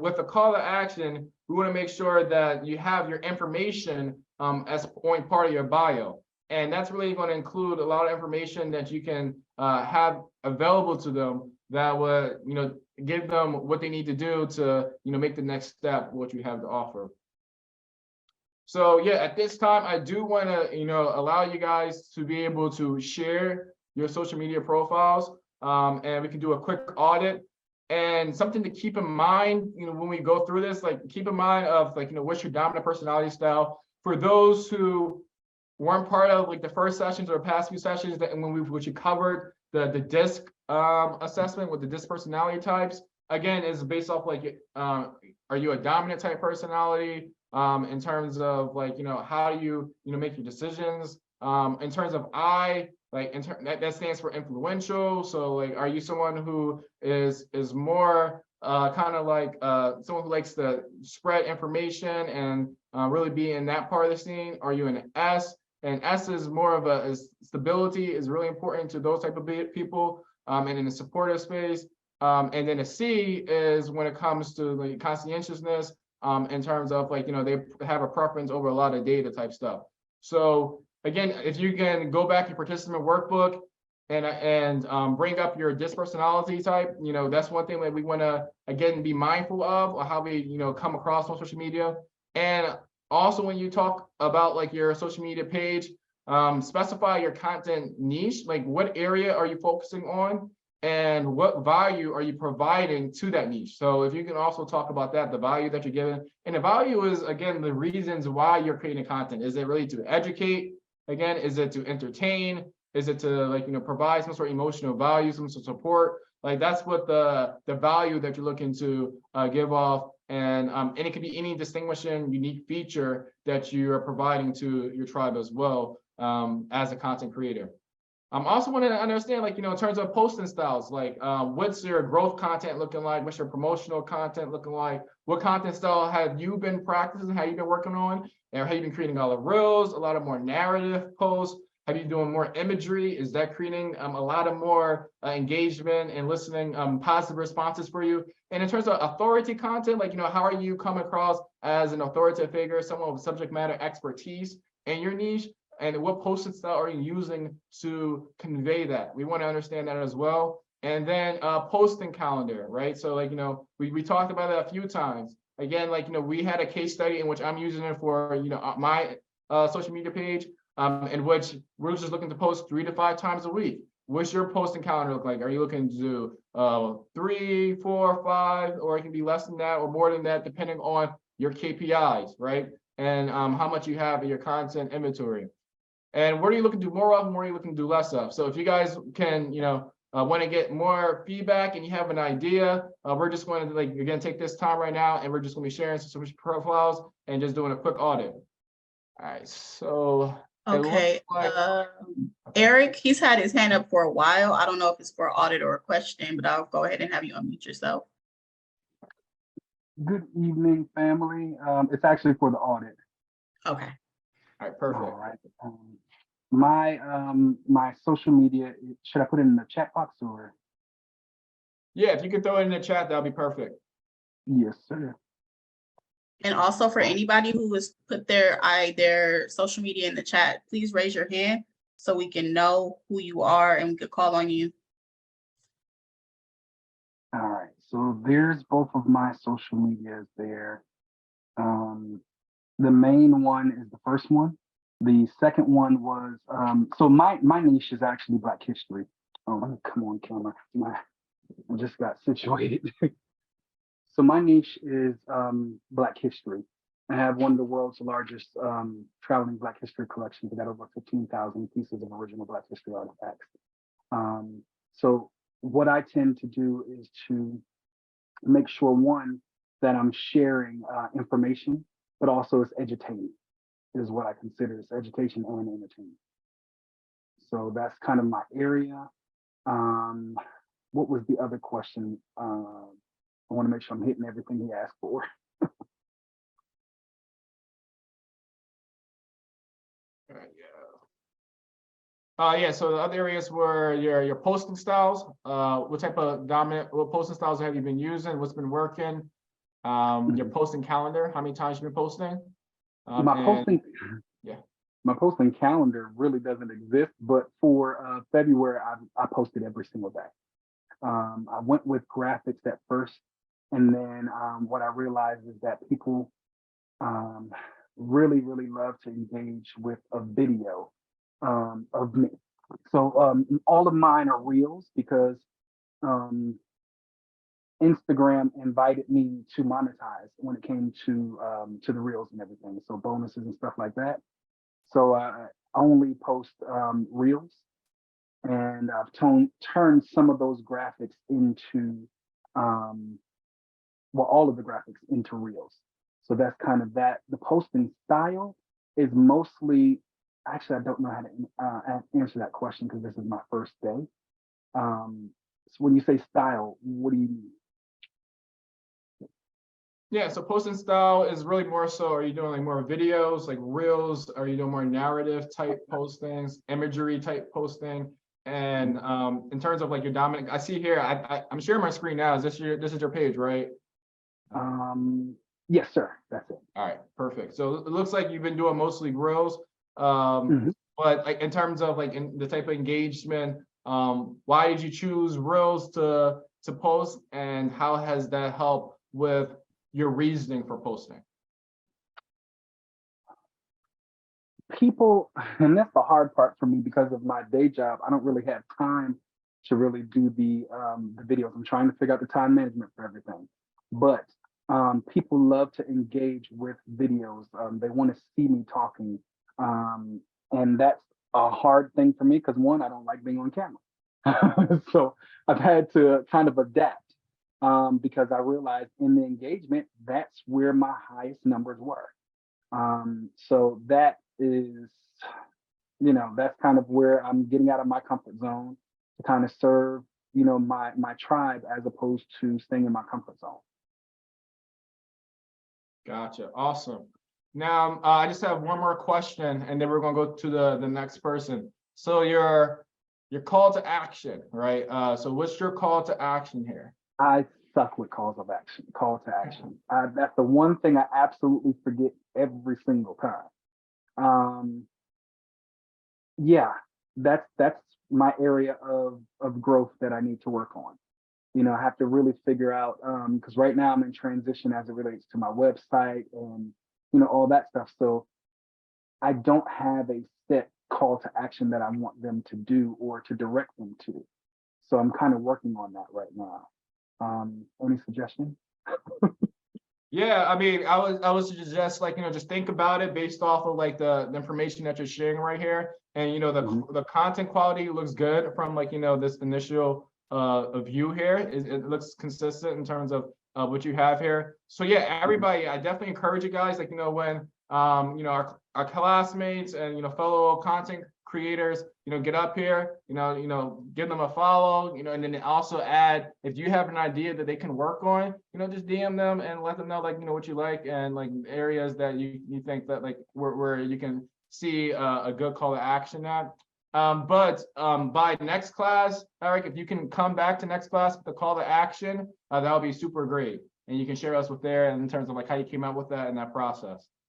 with a call to action, we want to make sure that you have your information as a point part of your bio. And that's really going to include a lot of information that you can have available to them that would, give them what they need to do to, make the next step, what you have to offer. So yeah, at this time, I do want to, allow you guys to be able to share your social media profiles, and we can do a quick audit. And something to keep in mind, when we go through this, like keep in mind of like, what's your dominant personality style. For those who weren't part of like the first sessions or past few sessions that which you covered the DISC assessment with the DISC personality types, again, is based off like, are you a dominant type personality? In terms of like, how do you, make your decisions? In terms of I, like that stands for influential. So like, are you someone who is more kind of like someone who likes to spread information and really be in that part of the scene? Are you an S? And S is more of stability is really important to those type of people, and in a supportive space. And then a C is when it comes to like conscientiousness, in terms of like, they have a preference over a lot of data type stuff. So again, if you can go back your participant workbook and bring up your DISC personality type, that's one thing that we want to, again, be mindful of, or how we, come across on social media. And also when you talk about like your social media page, specify your content niche, like what area are you focusing on? And what value are you providing to that niche? So if you can also talk about that, the value that you're giving. And the value is, again, the reasons why you're creating content. Is it really to educate? Again, is it to entertain? Is it to like, provide some sort of emotional value, some sort of support? Like that's what the value that you're looking to give off. And it can be any distinguishing, unique feature that you are providing to your tribe as well, as a content creator. Also want to understand, like, in terms of posting styles, like what's your growth content looking like? What's your promotional content looking like? What content style have you been practicing? Have you been working on? And have you been creating all the reels, a lot of more narrative posts? Have you doing more imagery? Is that creating a lot of more engagement and listening, positive responses for you? And in terms of authority content, like, how are you come across as an authoritative figure, someone with subject matter expertise in your niche? And what posting style are you using to convey that? We want to understand that as well. And then posting calendar, right? So like, we talked about that a few times. Again, like, we had a case study in which I'm using it for, my social media page, in which we're just looking to post 3 to 5 times a week. What's your posting calendar look like? Are you looking to do 3, 4, 5, or it can be less than that or more than that, depending on your KPIs, right? And how much you have in your content inventory. And what are you looking to do more of and what are you looking to do less of? So if you guys can, want to get more feedback and you have an idea, we're just going to, like, again, take this time right now and we're just going to be sharing some profiles and just doing a quick audit. All right, so. Okay, Eric, he's had his hand up for a while. I don't know if it's for an audit or a question, but I'll go ahead and have you unmute yourself. Good evening, family. It's actually for the audit. Okay. All right, perfect. All right. My social media, should I put it in the chat box or? Yeah, if you could throw it in the chat, that'll be perfect. Yes, sir. And also for anybody who has put their social media in the chat, please raise your hand so we can know who you are and we could call on you. All right, so there's both of my social medias there. The main one is the first one. The second one was, so my niche is actually Black history. Oh, let me come on camera. I just got situated. So my niche is Black history. I have one of the world's largest traveling Black history collections. I got over 15,000 pieces of original Black history artifacts. So what I tend to do is to make sure, one, that I'm sharing information, but also it's edutaining is what I consider. It's education and entertainment. So that's kind of my area. What was the other question? I want to make sure I'm hitting everything he asked for. Yeah, so the other areas were your posting styles. What type of what posting styles have you been using? What's been working? your posting calendar, how many times you've been posting. My And- posting, yeah. my posting calendar really doesn't exist, but for February, I posted every single day. I went with graphics at first, and then what I realized is that people really, really love to engage with a video of me. So all of mine are reels because Instagram invited me to monetize when it came to the reels and everything. So bonuses and stuff like that. So I only post reels, and I've turned some of those graphics into all of the graphics into reels. So that's kind of that. The posting style is mostly, actually, I don't know how to answer that question because this is my first day. So when you say style, what do you mean? Yeah, so posting style is really more so, are you doing like more videos, like reels? Are you doing more narrative type postings, imagery type posting? And in terms of like your dominant, I see here, I'm sharing my screen now. This is your page, right? Yes, sir. That's it. All right, perfect. So it looks like you've been doing mostly reels. Mhm. But like in terms of like in the type of engagement, why did you choose reels to post, and how has that helped with your reasoning for posting? People, and that's the hard part for me because of my day job. I don't really have time to really do the videos. I'm trying to figure out the time management for everything. But people love to engage with videos. They want to see me talking. And that's a hard thing for me because one, I don't like being on camera. So I've had to kind of adapt because I realized in the engagement, that's where my highest numbers were. So that is, that's kind of where I'm getting out of my comfort zone to kind of serve, my tribe as opposed to staying in my comfort zone. Gotcha. Awesome. Now, I just have one more question, and then we're going to go to the next person. So your call to action, right? So what's your call to action here? I suck with call to action. That's the one thing I absolutely forget every single time. Yeah, that's my area of growth that I need to work on. I have to really figure out because right now I'm in transition as it relates to my website and all that stuff. So I don't have a set call to action that I want them to do or to direct them to. So I'm kind of working on that right now. Any suggestion? Yeah, I mean, I would suggest like, just think about it based off of like the information that you're sharing right here. And, the content quality looks good from like, this initial view here. It looks consistent in terms of what you have here. So yeah, everybody, I definitely encourage you guys, like, when, our classmates and, fellow content creators, get up here, give them a follow, and then also add, if you have an idea that they can work on, just DM them and let them know, like, what you like and like areas that you think that like where you can see a good call to action at. But by next class, Eric, if you can come back to next class with the call to action, that would be super great. And you can share us with there in terms of like how you came out with that and that process.